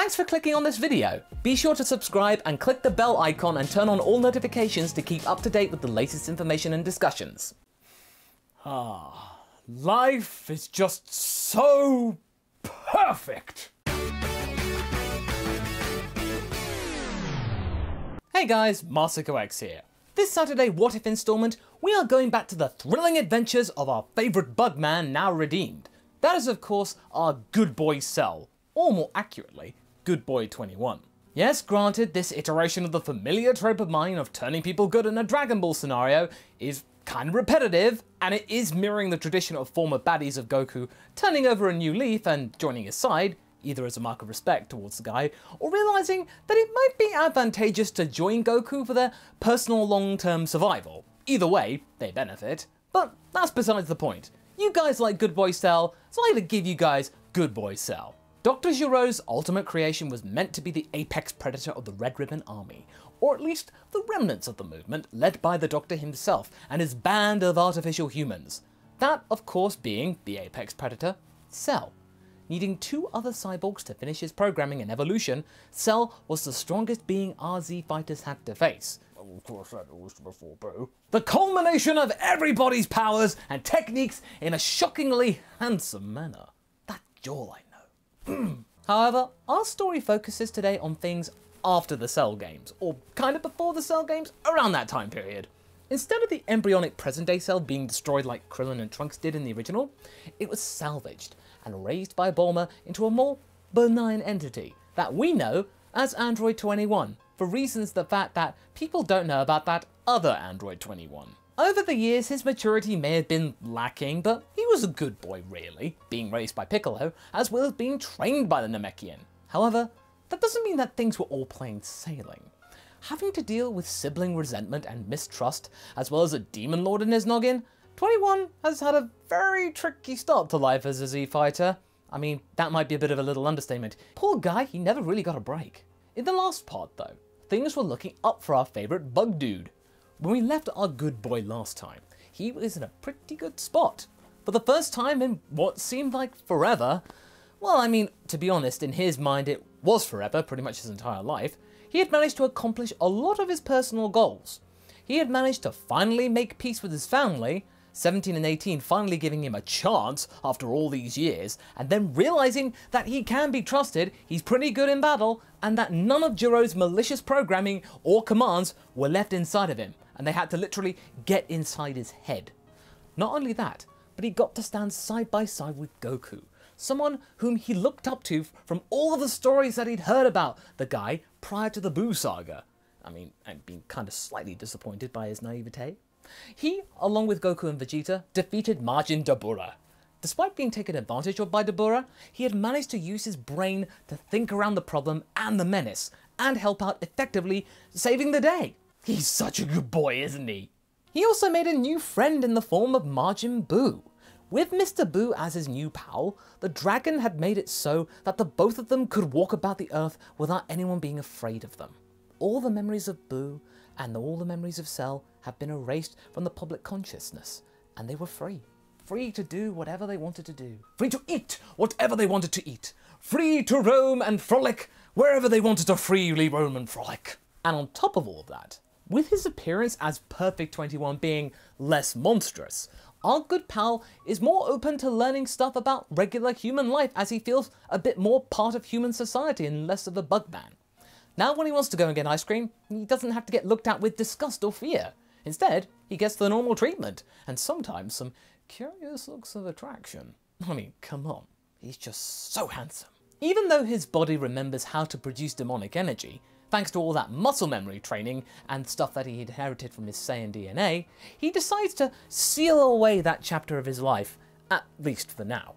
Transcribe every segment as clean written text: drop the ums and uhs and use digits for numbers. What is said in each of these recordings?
Thanks for clicking on this video. Be sure to subscribe and click the bell icon and turn on all notifications to keep up to date with the latest information and discussions. Life is just so perfect. Hey guys, MasterCoX here. This Saturday What If installment, we are going back to the thrilling adventures of our favourite Bugman now redeemed. That is of course our good boy Cell, or more accurately, Good Boy 21. Yes, granted, this iteration of the familiar trope of mine of turning people good in a Dragon Ball scenario is kind of repetitive, and it is mirroring the tradition of former baddies of Goku turning over a new leaf and joining his side, either as a mark of respect towards the guy, or realising that it might be advantageous to join Goku for their personal long-term survival. Either way, they benefit, but that's besides the point. You guys like Good Boy Cell, so I'm going to give you guys Good Boy Cell. Dr. Gero's ultimate creation was meant to be the apex predator of the Red Ribbon Army, or at least the remnants of the movement led by the Doctor himself and his band of artificial humans. That, of course, being the apex predator, Cell. Needing two other cyborgs to finish his programming and evolution, Cell was the strongest being our Z fighters had to face. Of course, that was before Boo. The culmination of everybody's powers and techniques in a shockingly handsome manner. That's all I know. However, our story focuses today on things after the Cell games, or kind of before the Cell games, around that time period. Instead of the embryonic present-day Cell being destroyed like Krillin and Trunks did in the original, it was salvaged and raised by Bulma into a more benign entity that we know as Android 21, for reasons the fact that people don't know about that other Android 21. Over the years, his maturity may have been lacking, but he was a good boy really, being raised by Piccolo, as well as being trained by the Namekian. However, that doesn't mean that things were all plain sailing. Having to deal with sibling resentment and mistrust, as well as a demon lord in his noggin, 21 has had a very tricky start to life as a Z fighter. I mean, that might be a bit of a little understatement. Poor guy, he never really got a break. In the last part though, things were looking up for our favourite bug dude. When we left our good boy last time, he was in a pretty good spot. For the first time in what seemed like forever, well, I mean, to be honest, in his mind it was forever, pretty much his entire life, he had managed to accomplish a lot of his personal goals. He had managed to finally make peace with his family, 17 and 18 finally giving him a chance after all these years, and then realising that he can be trusted, he's pretty good in battle, and that none of Gero's malicious programming or commands were left inside of him, and they had to literally get inside his head. Not only that, but he got to stand side by side with Goku, someone whom he looked up to from all of the stories that he'd heard about the guy prior to the Boo saga. I mean, I'd been kind of slightly disappointed by his naivete. He, along with Goku and Vegeta, defeated Majin Dabura. Despite being taken advantage of by Dabura, he had managed to use his brain to think around the problem and the menace, and help out effectively, saving the day. He's such a good boy, isn't he? He also made a new friend in the form of Majin Buu. With Mr. Buu as his new pal, the dragon had made it so that the both of them could walk about the earth without anyone being afraid of them. All the memories of Buu and all the memories of Cell have been erased from the public consciousness, and they were free. Free to do whatever they wanted to do. Free to eat whatever they wanted to eat. Free to roam and frolic wherever they wanted to freely roam and frolic. And on top of all of that, with his appearance as Perfect 21 being less monstrous, our good pal is more open to learning stuff about regular human life as he feels a bit more part of human society and less of a bugman. Now when he wants to go and get ice cream, he doesn't have to get looked at with disgust or fear. Instead, he gets the normal treatment, and sometimes some curious looks of attraction. I mean, come on, he's just so handsome. Even though his body remembers how to produce demonic energy, thanks to all that muscle memory training and stuff that he inherited from his Saiyan DNA, he decides to seal away that chapter of his life, at least for now.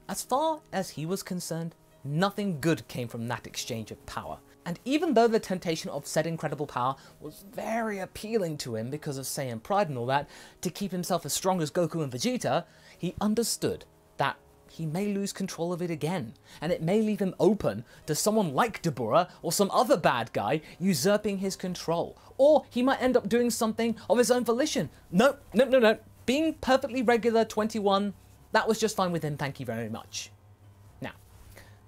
As far as he was concerned, nothing good came from that exchange of power. And even though the temptation of said incredible power was very appealing to him because of Saiyan pride and all that, to keep himself as strong as Goku and Vegeta, he understood that he may lose control of it again, and it may leave him open to someone like Dabura or some other bad guy usurping his control, or he might end up doing something of his own volition. No. Being perfectly regular 21, that was just fine with him, thank you very much. Now,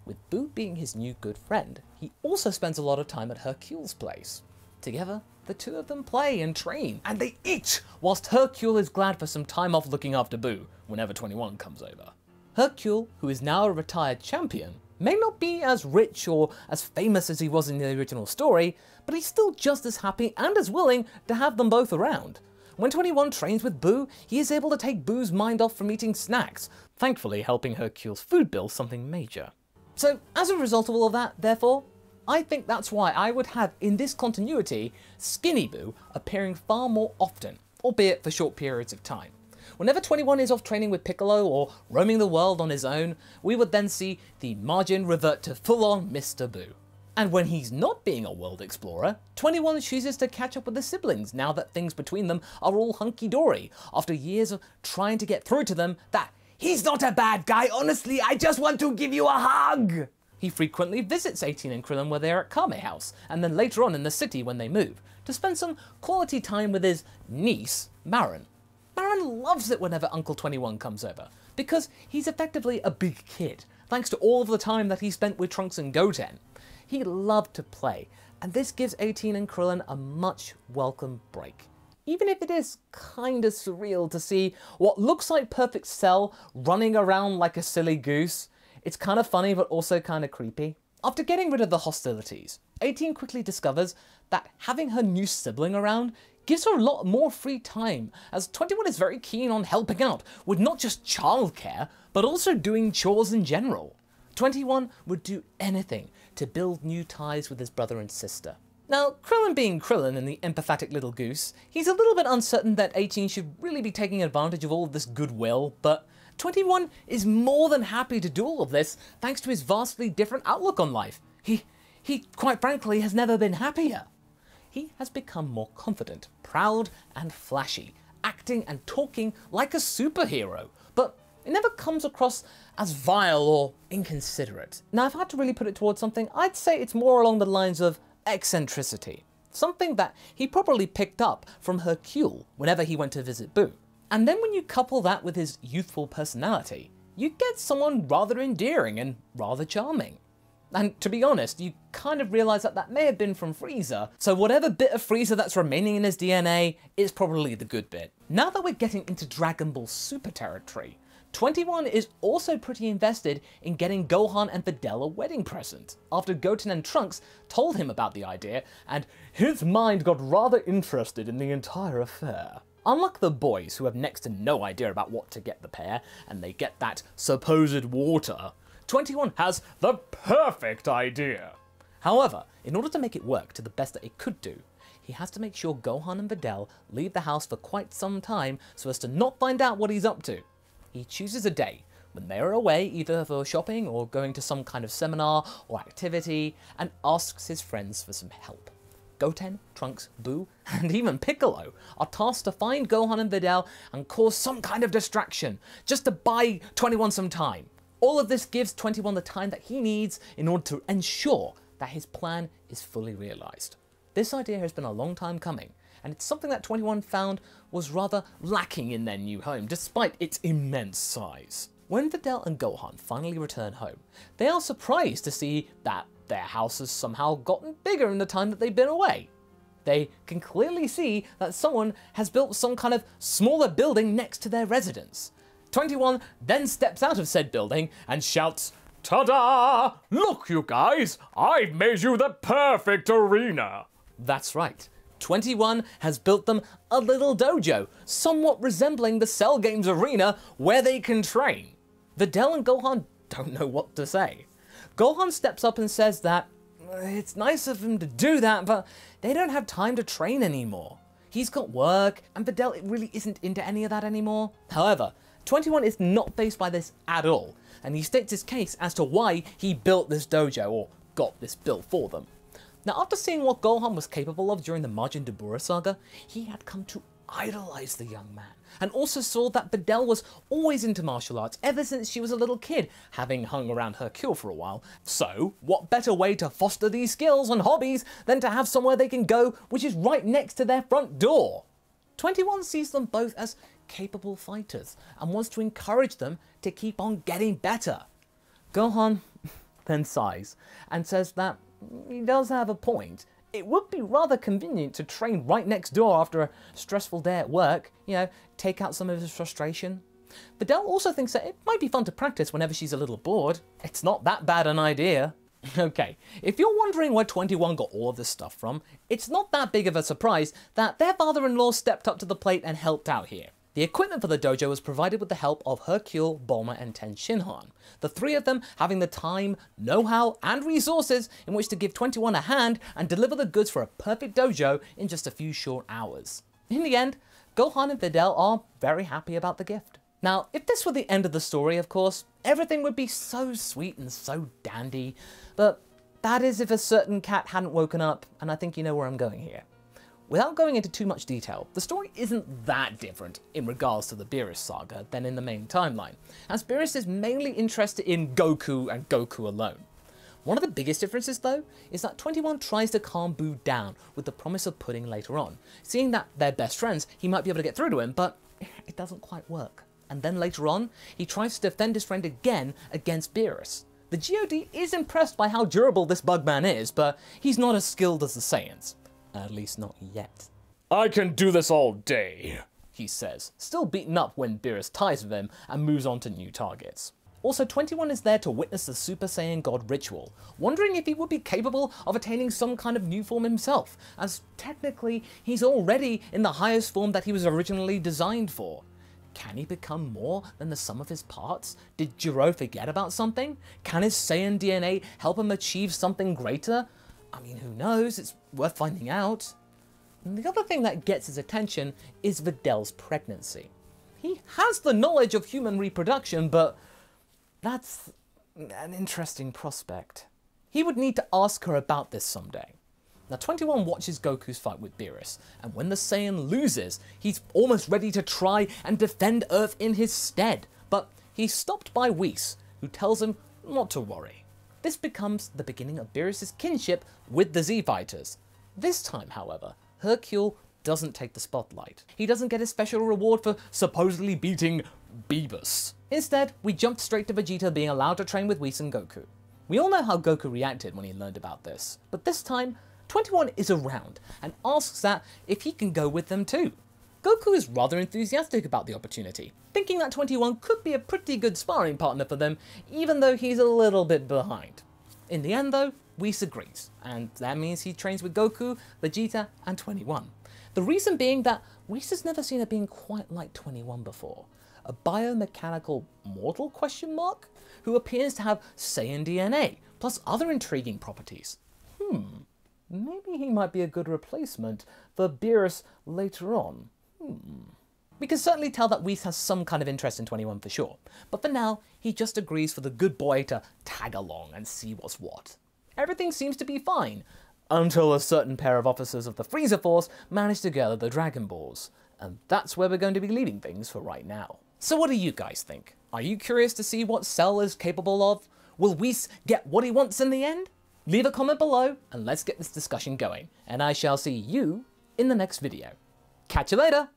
With Boo being his new good friend, he also spends a lot of time at Hercule's place. Together, the two of them play and train, and they eat, whilst Hercule is glad for some time off looking after Boo whenever 21 comes over. Hercule, who is now a retired champion, may not be as rich or as famous as he was in the original story, but he's still just as happy and as willing to have them both around. When 21 trains with Boo, he is able to take Boo's mind off from eating snacks, thankfully helping Hercule's food bill something major. So, as a result of all of that, therefore, I think that's why I would have, in this continuity, Skinny Boo appearing far more often, albeit for short periods of time. Whenever 21 is off training with Piccolo or roaming the world on his own, we would then see the Margin revert to full-on Mr. Boo. And when he's not being a world explorer, 21 chooses to catch up with the siblings now that things between them are all hunky-dory, after years of trying to get through to them that he's not a bad guy, honestly, I just want to give you a hug! He frequently visits 18 and Krillin where they're at Kame House, and then later on in the city when they move, to spend some quality time with his niece, Marin. Marin loves it whenever Uncle 21 comes over, because he's effectively a big kid, thanks to all of the time that he spent with Trunks and Goten. He loved to play, and this gives 18 and Krillin a much welcome break. Even if it is kinda surreal to see what looks like Perfect Cell running around like a silly goose, it's kinda funny but also kinda creepy. After getting rid of the hostilities, 18 quickly discovers that having her new sibling around gives her a lot more free time, as 21 is very keen on helping out with not just childcare, but also doing chores in general. 21 would do anything to build new ties with his brother and sister. Now, Krillin being Krillin and the empathetic little goose, he's a little bit uncertain that 18 should really be taking advantage of all of this goodwill, but 21 is more than happy to do all of this thanks to his vastly different outlook on life. He quite frankly has never been happier. He has become more confident, proud and flashy, acting and talking like a superhero, but it never comes across as vile or inconsiderate. Now, if I had to really put it towards something, I'd say it's more along the lines of eccentricity. Something that he probably picked up from Hercule whenever he went to visit Boo. And then when you couple that with his youthful personality, you get someone rather endearing and rather charming. And to be honest, you kind of realise that that may have been from Frieza, so whatever bit of Frieza that's remaining in his DNA is probably the good bit. Now that we're getting into Dragon Ball Super territory, 21 is also pretty invested in getting Gohan and Videl a wedding present, after Goten and Trunks told him about the idea, and his mind got rather interested in the entire affair. Unlike the boys, who have next to no idea about what to get the pair, and they get that supposed water, 21 has the perfect idea. However, in order to make it work to the best that it could do, he has to make sure Gohan and Videl leave the house for quite some time so as to not find out what he's up to. He chooses a day when they are away either for shopping or going to some kind of seminar or activity, and asks his friends for some help. Goten, Trunks, Boo, and even Piccolo are tasked to find Gohan and Videl and cause some kind of distraction, just to buy 21 some time. All of this gives 21 the time that he needs in order to ensure that his plan is fully realised. This idea has been a long time coming, and it's something that 21 found was rather lacking in their new home, despite its immense size. When Videl and Gohan finally return home, they are surprised to see that their house has somehow gotten bigger in the time that they've been away. They can clearly see that someone has built some kind of smaller building next to their residence. 21 then steps out of said building and shouts, "Ta-da! Look, you guys, I've made you the perfect arena!" That's right. 21 has built them a little dojo, somewhat resembling the Cell Games arena where they can train. Videl and Gohan don't know what to say. Gohan steps up and says that it's nice of him to do that, but they don't have time to train anymore. He's got work, and Videl really isn't into any of that anymore. However, 21 is not fazed by this at all, and he states his case as to why he built this dojo, or got this built for them. Now, after seeing what Gohan was capable of during the Majin Buu saga, he had come to idolize the young man, and also saw that Videl was always into martial arts ever since she was a little kid, having hung around Hercule for a while. So, what better way to foster these skills and hobbies than to have somewhere they can go which is right next to their front door? 21 sees them both as capable fighters, and wants to encourage them to keep on getting better. Gohan, then sighs, and says that he does have a point. It would be rather convenient to train right next door after a stressful day at work, take out some of his frustration. Videl also thinks that it might be fun to practice whenever she's a little bored. It's not that bad an idea. Okay, if you're wondering where 21 got all of this stuff from, it's not that big of a surprise that their father-in-law stepped up to the plate and helped out here. The equipment for the dojo was provided with the help of Hercule, Bulma, and Ten Shinhan, the three of them having the time, know-how, and resources in which to give 21 a hand and deliver the goods for a perfect dojo in just a few short hours. In the end, Gohan and Videl are very happy about the gift. Now, if this were the end of the story, of course, everything would be so sweet and so dandy, but that is if a certain cat hadn't woken up, and I think you know where I'm going here. Without going into too much detail, the story isn't that different in regards to the Beerus saga than in the main timeline, as Beerus is mainly interested in Goku and Goku alone. One of the biggest differences though, is that 21 tries to calm Boo down with the promise of pudding later on. Seeing that they're best friends, he might be able to get through to him, but it doesn't quite work. And then later on, he tries to defend his friend again against Beerus. The GOD is impressed by how durable this Bugman is, but he's not as skilled as the Saiyans. At least not yet. I can do this all day, he says, still beaten up when Beerus ties with him and moves on to new targets. Also, 21 is there to witness the Super Saiyan God ritual, wondering if he would be capable of attaining some kind of new form himself, as technically he's already in the highest form that he was originally designed for. Can he become more than the sum of his parts? Did Gero forget about something? Can his Saiyan DNA help him achieve something greater? I mean, who knows? It's worth finding out. And the other thing that gets his attention is Videl's pregnancy. He has the knowledge of human reproduction, but that's an interesting prospect. He would need to ask her about this someday. Now, 21 watches Goku's fight with Beerus, and when the Saiyan loses, he's almost ready to try and defend Earth in his stead. But he's stopped by Whis, who tells him not to worry. This becomes the beginning of Beerus' kinship with the Z-Fighters. This time, however, Hercule doesn't take the spotlight. He doesn't get a special reward for supposedly beating Beerus. Instead, we jumped straight to Vegeta being allowed to train with Whis and Goku. We all know how Goku reacted when he learned about this, but this time, 21 is around and asks that if he can go with them too. Goku is rather enthusiastic about the opportunity, thinking that 21 could be a pretty good sparring partner for them, even though he's a little bit behind. In the end though, Whis agrees, and that means he trains with Goku, Vegeta, and 21. The reason being that Whis has never seen a being quite like 21 before. A biomechanical mortal ? Who appears to have Saiyan DNA, plus other intriguing properties. Maybe he might be a good replacement for Beerus later on. We can certainly tell that Whis has some kind of interest in 21 for sure, but for now, he just agrees for the good boy to tag along and see what's what. Everything seems to be fine, until a certain pair of officers of the Frieza Force manage to gather the Dragon Balls, and that's where we're going to be leaving things for right now. So what do you guys think? Are you curious to see what Cell is capable of? Will Whis get what he wants in the end? Leave a comment below and let's get this discussion going, and I shall see you in the next video. Catch you later!